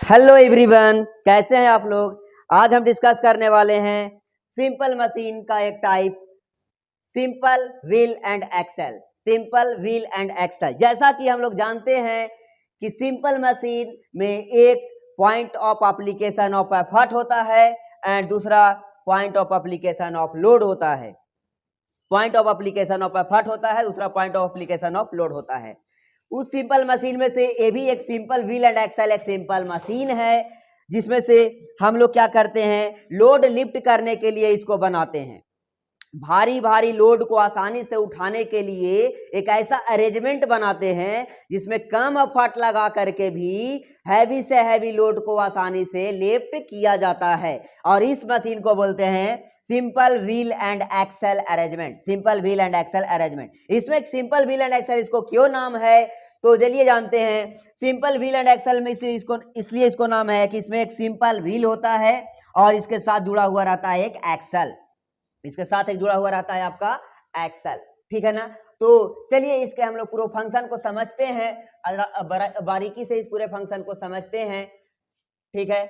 Hello everyone, कैसे हैं आप लोग। आज हम डिस्कस करने वाले हैं सिंपल मशीन का एक type, simple wheel and axle. Simple wheel and axle, जैसा कि हम लोग जानते हैं कि सिंपल मशीन में एक point of application of effort होता है एंड दूसरा point of application of load होता है। Point of application of effort होता है, दूसरा point of application of load होता है। उस सिंपल मशीन में से ये भी एक सिंपल व्हील एंड एक्सेल एक सिंपल मशीन है, जिसमें से हम लोग क्या करते हैं, लोड लिफ्ट करने के लिए इसको बनाते हैं। भारी भारी लोड को आसानी से उठाने के लिए एक ऐसा अरेंजमेंट बनाते हैं जिसमें कम एफर्ट लगा करके भी हैवी से हैवी लोड को आसानी से लिफ्ट किया जाता है, और इस मशीन को बोलते हैं simple wheel and axle arrangement. Simple wheel and axle arrangement, इसमें सिंपल व्हील एंड एक्सेल इसको क्यों नाम है, तो चलिए जानते हैं। सिंपल व्हील एंड एक्सेल में इसलिए इसको नाम है कि इसमें एक सिंपल व्हील होता है और इसके साथ जुड़ा हुआ रहता है एक एक्सेल। इसके साथ एक जुड़ा हुआ रहता है आपका एक्सेल, ठीक है ना। तो चलिए इसके हम लोग पूरे फंक्शन को समझते हैं, बारीकी से इस पूरे फंक्शन को समझते हैं, ठीक है।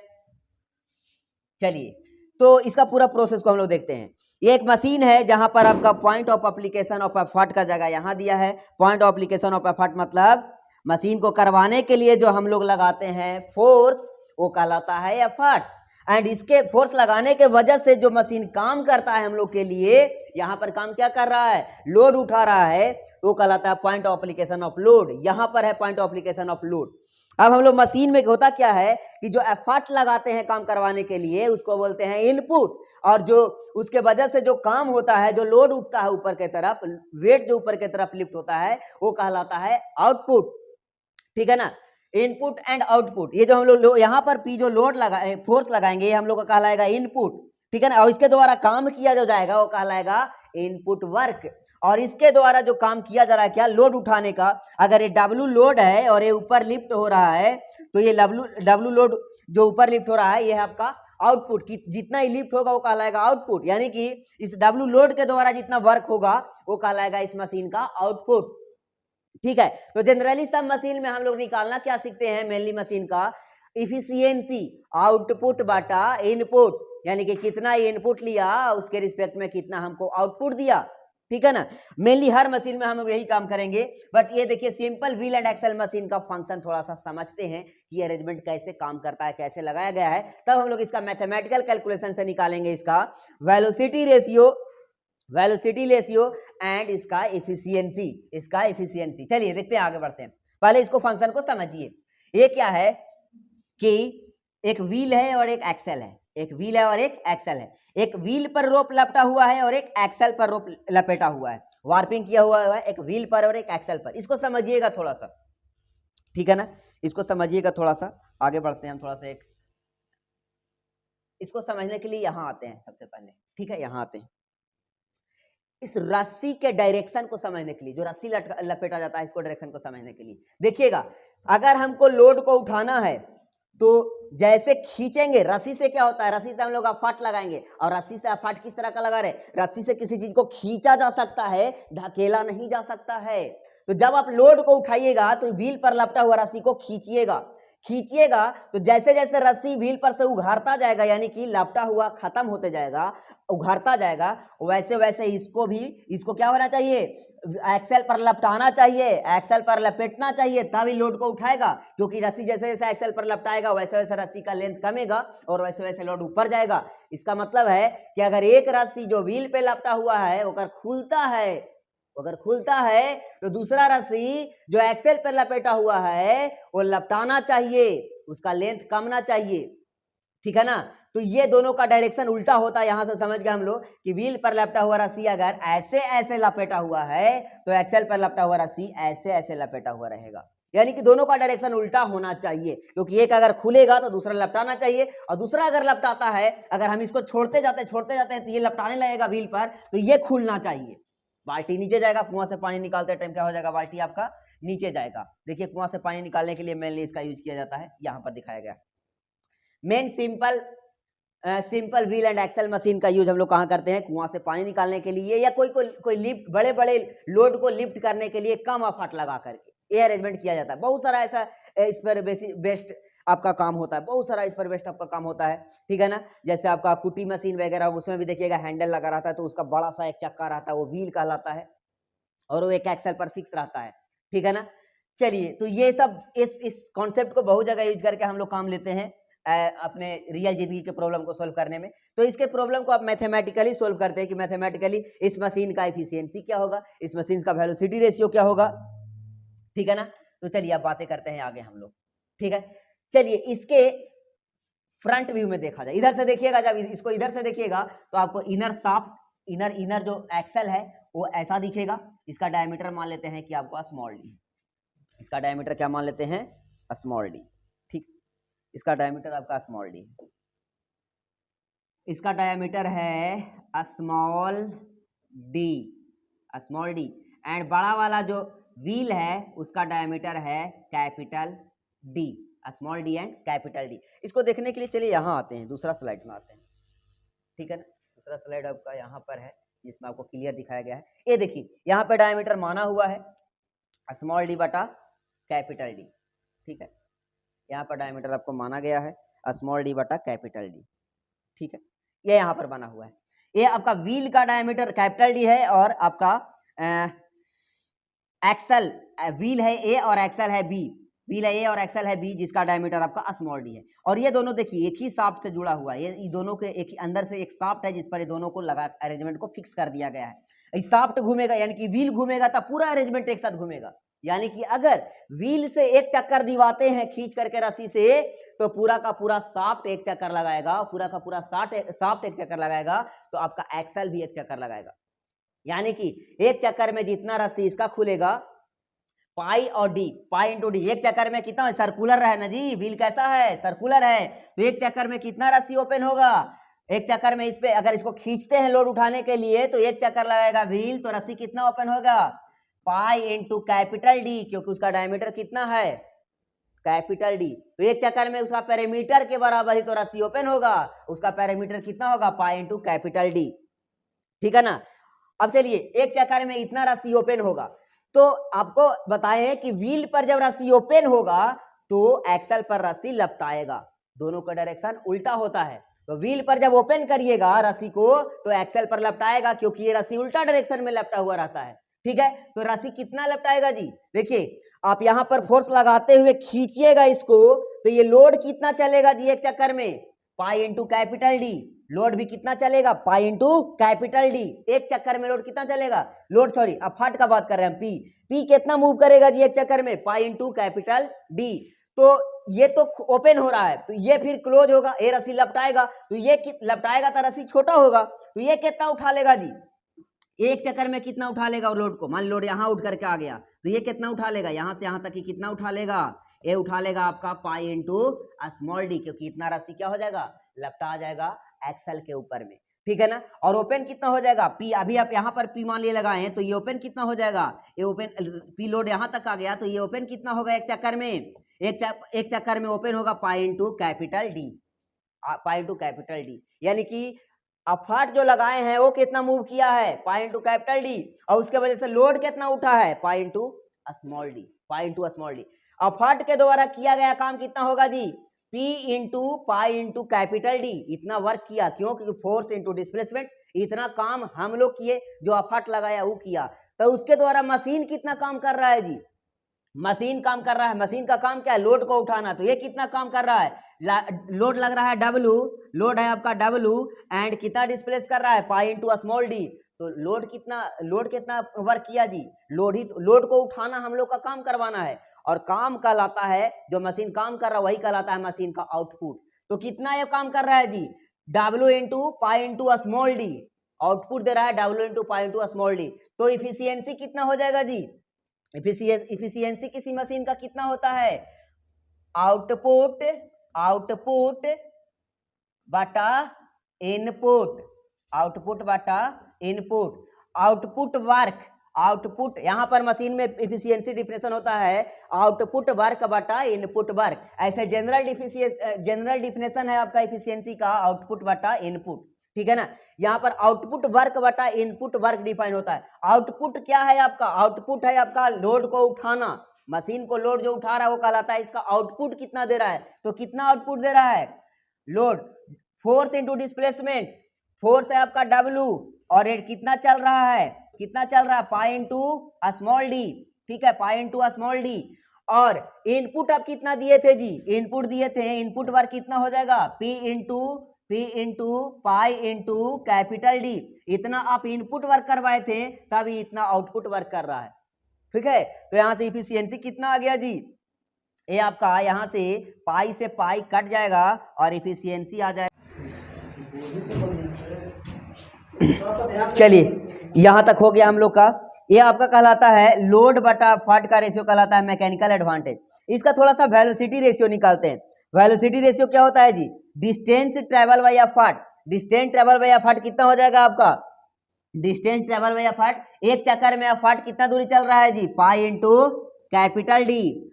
चलिए तो इसका पूरा प्रोसेस को हम लोग देखते हैं। ये एक मशीन है जहां पर आपका point of application of effort का जगह यहां दिया है। Point of application of effort मतलब मशीन को करवाने के लिए जो हम लोग लगाते हैं फोर्स, वो कहलाता है एफर्ट। एंड इसके फोर्स लगाने के वजह से जो मशीन काम करता है हम लोग के लिए, यहाँ पर काम क्या कर रहा है, लोड उठा रहा है, वो कहलाता है point of application of load. यहाँ पर है point of application of load. अब हम लोग मशीन में होता क्या है कि जो एफर्ट लगाते हैं काम करवाने के लिए उसको बोलते हैं इनपुट, और जो उसके वजह से जो काम होता है, जो लोड उठता है ऊपर के तरफ, वेट जो ऊपर के तरफ लिफ्ट होता है, वो कहलाता है आउटपुट, ठीक है ना। इनपुट एंड आउटपुट, ये जो हम लोग यहाँ पर पी जो लोड लगाए फोर्स लगाएंगे, ये हम लोग का कहलाएगा इनपुट, ठीक है ना। और इसके द्वारा काम किया जो जाएगा वो कहलाएगा इनपुट वर्क। और इसके द्वारा जो काम किया जा रहा है क्या, लोड उठाने का। अगर ये डब्ल्यू लोड है और ये ऊपर लिफ्ट हो रहा है, तो ये डब्ल्यू लोड जो ऊपर लिफ्ट हो रहा है, ये है आपका आउटपुट। जितना ही लिफ्ट होगा वो कहलाएगा आउटपुट, यानी कि इस डब्ल्यू लोड के द्वारा जितना वर्क होगा वो कहलाएगा इस मशीन का आउटपुट, ठीक है। तो जनरली सब मशीन में हम लोग निकालना क्या सीखते हैं, मेनली मशीन का इफिशियंसी, आउटपुट बाटा इनपुट, यानी कि कितना इनपुट लिया उसके रिस्पेक्ट में कितना हमको आउटपुट दिया, ठीक है ना। मेनली हर मशीन में हम लोग यही काम करेंगे। बट ये देखिए simple wheel and axle machine का फंक्शन थोड़ा सा समझते हैं कि अरेंजमेंट कैसे काम करता है, कैसे लगाया गया है, तब हम लोग इसका मैथमेटिकल कैलकुलेशन से निकालेंगे इसका वेलोसिटी रेशियो एंड इसका इफिशियंसी। चलिए देखते हैं, आगे बढ़ते हैं। पहले इसको फंक्शन को समझिए। ये क्या है कि एक व्हील है और एक एक्सेल है, एक व्हील है और एक एक्सेल है। एक व्हील पर रोप लपटा हुआ है और एक एक्सेल पर रोप लपेटा हुआ है, वार्पिंग किया हुआ है एक व्हील पर और एक एक्सेल पर। इसको समझिएगा थोड़ा सा, ठीक है ना, इसको समझिएगा थोड़ा सा। आगे बढ़ते हैं हम थोड़ा सा, एक इसको समझने के लिए यहां आते हैं सबसे पहले, ठीक है। यहां आते हैं इस रस्सी के डायरेक्शन को समझने के लिए, जो रस्सी लपेटा जाता है, इसको डायरेक्शन को समझने के लिए देखिएगा। अगर हमको लोड को उठाना है तो जैसे खींचेंगे, रस्सी से क्या होता है, रस्सी से हम लोग एफर्ट लगाएंगे, और रस्सी से एफर्ट किस तरह का लगा रहे, रस्सी से किसी चीज को खींचा जा सकता है, ढकेला नहीं जा सकता है। तो जब आप लोड को उठाइएगा तो व्हील पर लपटा हुआ रस्सी को खींचिएगा तो जैसे जैसे रस्सी व्हील पर से उघारता जाएगा, यानी कि लपटा हुआ खत्म होते जाएगा, उघारता जाएगा, वैसे वैसे इसको क्या होना चाहिए, एक्सेल पर लपटाना चाहिए, एक्सेल पर लपेटना चाहिए, तभी लोड को उठाएगा। क्योंकि रस्सी जैसे जैसे एक्सेल पर लपटाएगा वैसे वैसे रस्सी का लेंथ कमेगा और वैसे वैसे लोड ऊपर जाएगा। इसका मतलब है कि अगर एक रस्सी जो व्हील पे लपटा हुआ है अगर खुलता है तो दूसरा रस्सी जो एक्सेल पर लपेटा हुआ है वो लपटाना चाहिए, उसका लेंथ कमना चाहिए, ठीक है ना। तो ये दोनों का डायरेक्शन उल्टा होता है। यहां से समझ गए हम लोग कि व्हील पर लपटा हुआ रस्सी अगर ऐसे ऐसे लपेटा हुआ है तो एक्सेल पर लपटा हुआ रस्सी ऐसे ऐसे लपेटा हुआ रहेगा, यानी कि दोनों का डायरेक्शन उल्टा होना चाहिए। क्योंकि एक अगर खुलेगा तो दूसरा लपटाना चाहिए, और दूसरा अगर लपटाता है, अगर हम इसको छोड़ते जाते हैं तो ये लपटाने लगेगा व्हील पर, तो ये खुलना चाहिए। बाल्टी नीचे जाएगा, कुआं से पानी निकालते टाइम क्या हो जाएगा, बाल्टी आपका नीचे जाएगा। देखिए कुआं से पानी निकालने के लिए मेनली इसका यूज किया जाता है, यहाँ पर दिखाया गया। Main simple wheel and axle machine का यूज हम लोग कहाँ करते हैं, कुआं से पानी निकालने के लिए, या कोई लिफ्ट, बड़े बड़े लोड को लिफ्ट करने के लिए कम एफर्ट लगा करके। ये अरेंजमेंट किया जाता है। बहुत सारा ऐसा इस पर बेस्ड आपका काम होता है, बहुत सारा इस पर बेस्ड आपका काम होता है, ठीक है ना। जैसे आपका कुटी मशीन वगैरह, उसमें भी देखिएगा हैंडल लगा रहता है, तो उसका बड़ा सा एक चक्का रहता है, वो व्हील कहलाता है, और वो एक एक्सल पर फिक्स रहता है, ठीक है ना। चलिए, तो ये सब इस कॉन्सेप्ट को बहुत जगह यूज करके हम लोग काम लेते हैं अपने रियल जिंदगी के प्रॉब्लम को सोल्व करने में। तो इसके प्रॉब्लम को आप मैथमेटिकली सोल्व करते हैं कि मैथमेटिकली इस मशीन का एफिशिएंसी क्या होगा, इस मशीन का वेलोसिटी रेशियो क्या होगा, ठीक है ना। तो चलिए अब बातें करते हैं आगे हम लोग, ठीक है। चलिए, इसके फ्रंट व्यू में देखा जाए, इधर से देखिएगा, जब इसको इधर से देखिएगा तो आपको इनर शाफ्ट, इनर जो एक्सल है वो ऐसा दिखेगा। इसका डायमीटर मान लेते हैं कि आपको स्मॉल डी, इसका डायमीटर क्या मान लेते हैं, स्मॉल डी, ठीक। इसका डायमीटर आपका स्मॉल डी, इसका डायमीटर है small D, small D. And बड़ा वाला जो व्हील है उसका डायमीटर है capital D, small D and capital D. इसको देखने के लिए चलिए यहाँ आते हैं, दूसरा स्लाइड में आते हैं, ठीक है ना। दूसरा स्लाइड आपका यहाँ पर है, जिसमें आपको क्लियर दिखाया गया है। ये देखिए, यहाँ पे डायमीटर माना हुआ है स्मॉल डी बटा कैपिटल डी, ठीक है। यहाँ पर डायमीटर आपको माना गया है स्मॉल डी बटा कैपिटल डी, ठीक है। ये यहाँ पर बना हुआ है। ये आपका व्हील का डायमीटर कैपिटल डी है, और आपका एक्सल व्हील है ए और एक्सल है बी, व्हील है ए और एक्सल है बी, जिसका डायमीटर आपका स्मॉल डी है। और ये दोनों देखिए एक ही शाफ्ट से जुड़ा हुआ है, ये दोनों के एक अंदर से एक शाफ्ट है जिस पर ये दोनों को लगा अरेंजमेंट को फिक्स कर दिया गया है। इस शाफ्ट घूमेगा यानी कि व्हील घूमेगा तो पूरा अरेंजमेंट एक साथ घूमेगा। यानी कि अगर व्हील से एक चक्कर दिवाते हैं खींच करके रस्सी से, तो पूरा का पूरा शाफ्ट एक चक्कर लगाएगा, पूरा का पूरा शाफ्ट एक चक्कर लगाएगा, तो आपका एक्सल भी एक चक्कर लगाएगा। यानी कि एक चक्कर में जितना रस्सी इसका खुलेगा, पाई और डी, पाई इंटू डी, एक चक्कर में कितना सर्कुलर है ना जी, व्हील कैसा है, सर्कुलर है, तो एक चक्कर में कितना रस्सी ओपन होगा, एक चक्कर में इस पे अगर इसको खींचते हैं लोड उठाने के लिए तो एक चक्कर लगाएगा व्हील, तो रस्सी कितना ओपन होगा, पाई इंटू कैपिटल डी, क्योंकि उसका डायमीटर कितना है, कैपिटल डी। तो एक चक्कर में उसका पैरामीटर के बराबर ही तो रस्सी ओपन होगा, उसका पैरामीटर कितना होगा, पाई इंटू कैपिटल डी, ठीक है ना। अब चलिए, एक चक्कर में इतना रस्सी ओपन होगा, तो आपको बताएं कि व्हील पर जब रस्सी ओपन होगा तो एक्सल पर रस्सी लपटाएगा, दोनों का डायरेक्शन उल्टा होता है। तो व्हील पर जब ओपन करिएगा रस्सी को तो एक्सल पर लपटाएगा, क्योंकि ये रस्सी उल्टा डायरेक्शन में लपटा हुआ रहता है, ठीक है। तो रस्सी कितना लपटाएगा जी, देखिए आप यहाँ पर फोर्स लगाते हुए खींचिएगा इसको, तो ये लोड कितना चलेगा जी एक चक्कर में, पाई इंटू कैपिटल डी, लोड भी कितना चलेगा, पाई इंटू कैपिटल डी। एक चक्कर में लोड कितना चलेगा, लोड सॉरी अब फाट का बात कर रहे हैं, पी कितना मूव करेगा जी एक चक्कर में, पाई इंटू कैपिटल डी। तो ये तो ओपन हो रहा है, तो ये फिर क्लोज होगा, ये रस्सी लपटाएगा, तो ये लपटाएगा तो रस्सी छोटा होगा, तो ये कितना उठा लेगा जी, एक चक्कर में कितना उठा लेगा और लोड को, मान लोड यहाँ उठ करके आ गया तो ये कितना उठा लेगा, यहाँ से यहाँ तक कितना उठा लेगा, ये उठा लेगा आपका पाई इंटू स्मॉल डी, क्योंकि इतना रस्सी क्या हो जाएगा, लपटा आ जाएगा एक्सल के ऊपर में, ठीक है ना। और ओपन कितना हो जाएगा, पी, अभी आप यहाँ पर पी मान लिए लगाए हैं, तो ये ओपन कितना हो जाएगा, ये ओपन पी लोड यहाँ तक आ गया, तो ये ओपन कितना होगा एक चक्कर में, एक चक्कर में ओपन होगा पाई इंटू कैपिटल डी, पाई इंटू कैपिटल डी। यानी कि अफाट जो लगाए हैं वो कितना मूव किया है, पाई इंटू कैपिटल डी, और उसके वजह से लोड कितना उठा है, पाई इंटू स्मॉल डी, पाई इंटू स्मॉल डी। अफाट के द्वारा किया गया काम कितना होगा जी, P into pi into capital D, इतना वर्क किया, क्यों, क्योंकि फोर्स इंटू डिस्प्लेसमेंट, इतना काम हम लोग किए, जो अफाट लगाया वो किया, तो उसके द्वारा मशीन कितना काम कर रहा है जी, मशीन काम कर रहा है, मशीन का काम क्या है, लोड को उठाना, तो ये कितना काम कर रहा है, लोड लग रहा है W, लोड है आपका W, एंड कितना डिस्प्लेस कर रहा है, पाई इंटू स्मॉल डी। तो लोड कितना वर्क किया जी, लोड को उठाना हम लोग का काम करवाना है, और काम कहलाता है, जो मशीन काम कर रहा है वही कहलाता है मशीन का आउटपुट। तो कितना ये काम कर रहा है जी, W into pi into small D, output दे रहा है W into pi into small D. तो इफिशियंसी कितना हो जाएगा जी, इफिशियंसी किसी मशीन का कितना होता है, आउटपुट बटा इनपुट, आउटपुट बटा इनपुट, आउटपुट यहाँ पर मशीन में इफिशियंसी डिफिनेशन होता है आउटपुट वर्क बटा इनपुट वर्क। ऐसे जनरल डिफिनेशन है आपका इफिशियंसी का, आउटपुट बटा इनपुट, ठीक है ना। यहाँ पर आउटपुट वर्क बटा इनपुट वर्क डिफाइन होता है। आउटपुट क्या है आपका, आउटपुट है आपका लोड को उठाना, मशीन को लोड जो उठा रहा है वो कहलाता है, इसका आउटपुट कितना दे रहा है, तो कितना आउटपुट दे रहा है, load, force into displacement, force है आपका W और रेट कितना चल रहा है, कितना चल रहा है, पाई इंटू स्मॉल डी, ठीक है, पाई इंटू स्मॉल डी। और इनपुट आप कितना दिए थे जी, इनपुट दिए थे, इनपुट वर्क कितना हो जाएगा, P into pi into capital D, इतना आप इनपुट वर्क करवाए थे तभी इतना आउटपुट वर्क कर रहा है, ठीक है। तो यहां से इफिशियंसी कितना आ गया जी, ये आपका यहां से पाई कट जाएगा और इफिशियंसी आ जाएगा। चलिए यहां तक हो गया हम लोग का, ये आपका कहलाता है लोड बटा फट का रेशियो कहलाता है मैकेनिकल एडवांटेज। इसका थोड़ा सा वेलोसिटी रेशियो निकालते हैं। वेलोसिटी रेशियो क्या होता है जी, डिस्टेंस ट्रेवल बाय अ फट, डिस्टेंस ट्रेवल बाय अ फट कितना हो जाएगा आपका, डिस्टेंस ट्रेवल बाय अ फट, एक चक्कर में फट कितना दूरी चल रहा है जी, pi into capital D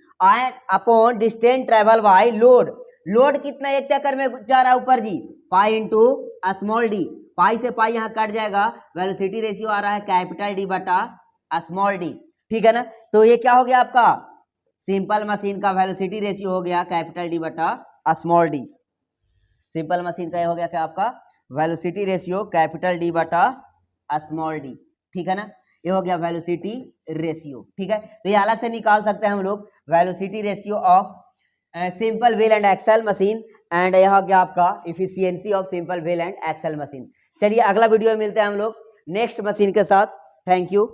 upon distance travel by load, load कितना एक चक्कर में जा रहा है ऊपर जी, pi into small D, pi से पाई यहाँ कट जाएगा, वेलोसिटी रेशियो आ रहा है कैपिटल डी बटा स्मॉल डी, ठीक है ना। तो ये क्या हो गया आपका, सिंपल मशीन का वेलोसिटी रेशियो हो गया कैपिटल डी बटा स्मॉल डी, सिंपल मशीन का ये हो गया क्या आपका वेलोसिटी रेशियो कैपिटल डी बटा स्मॉल डी, ठीक है ना, ये हो गया वेलोसिटी रेशियो, ठीक है। तो ये अलग से निकाल सकते हैं हम लोग, velocity ratio of simple wheel and axle machine, and यह हो गया आपका efficiency of simple wheel and axle machine. चलिए अगला वीडियो में मिलते हैं हम लोग नेक्स्ट मशीन के साथ, थैंक यू।